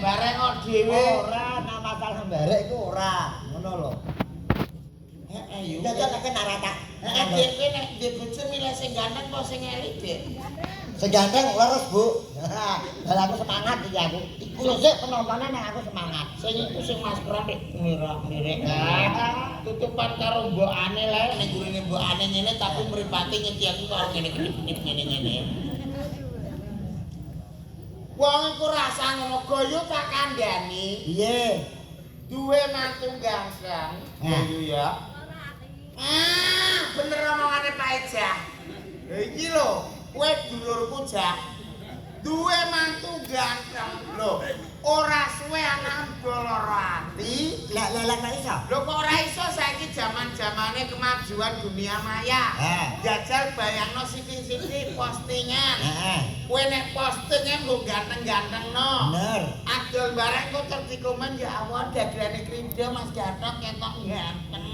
bareng kok dhewe. Ora nak masalah barek iku ora, ngono lho. Heeh yo. Jajal nek narata. Dhewe nek ndek bojo milih sing ganteng apa sing elek, Dik? Sing ganteng leres, Bu. Lah aku semangat iki aku. Iku lho sik penontonane nek aku semangat. Sing iku sing maskeran dik mirak-mirik. Tutupan karo mbokane lae ning gurine mbokane ngene tapi mripate nyediaki karo ngene-ngene ngene-ngene. Wong iku rasa ngono goyo tak kandhani. Piye? Duwe mantu ganteng. Goyo ya. Bener omongane Pak Ejah. Lha iki lho, kowe dulurku Jah. Duwe mantu ganteng. Lho, ora suwe anak doloro ati. Lah nek iso. Lho kok ora iso saiki jaman-jamane kemajuan dunia maya. Jajal bayangno sithik-sithik postingan. Kowe nek postingan nggo ganteng-gantengno. Bener. Adol bareng kok terus komen ya Allah dagelane Krindo Mas Gatot ketok ganteng.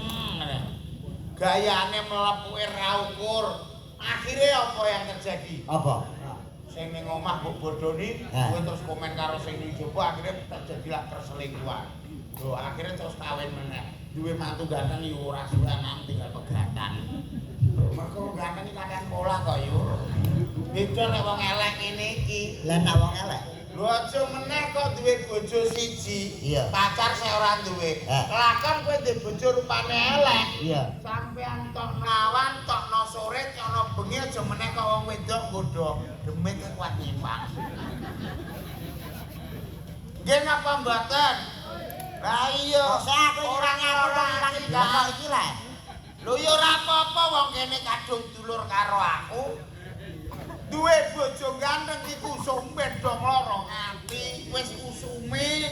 Gayane melepuke ra ukur. Akhirnya apa yang terjadi? Apa? Sing ning omah mbok bodoni, kowe terus komen karo sing ning jowo akhirnya terjadilah perselingkuhan. Lho akhirnya terus kawin meneh. Duwe mantu ganteng yo ora suwe nang tinggal pegatan. Mergo ganteng iki kakean pola kok yo. Beda nek wong elek ngene iki. Lah nek wong elek. Lho aja meneh kok duwe bojo siji. Iya. Pacar sing ora duwe. Lakon kowe duwe bojo rupane elek. Iya. Sampeyan tok nawan, tok no sore, tok no bengi aja meneh kok wong wedok nggodho. Demit kuat nyimpang. Nggih napa mboten? Lah iya, aku ora ngarang iki gampang iki lho. Lho ya ora apa-apa wong kene kadung dulur karo aku. Duwe bojo ganteng iku sumpet dong loro ati, wis usume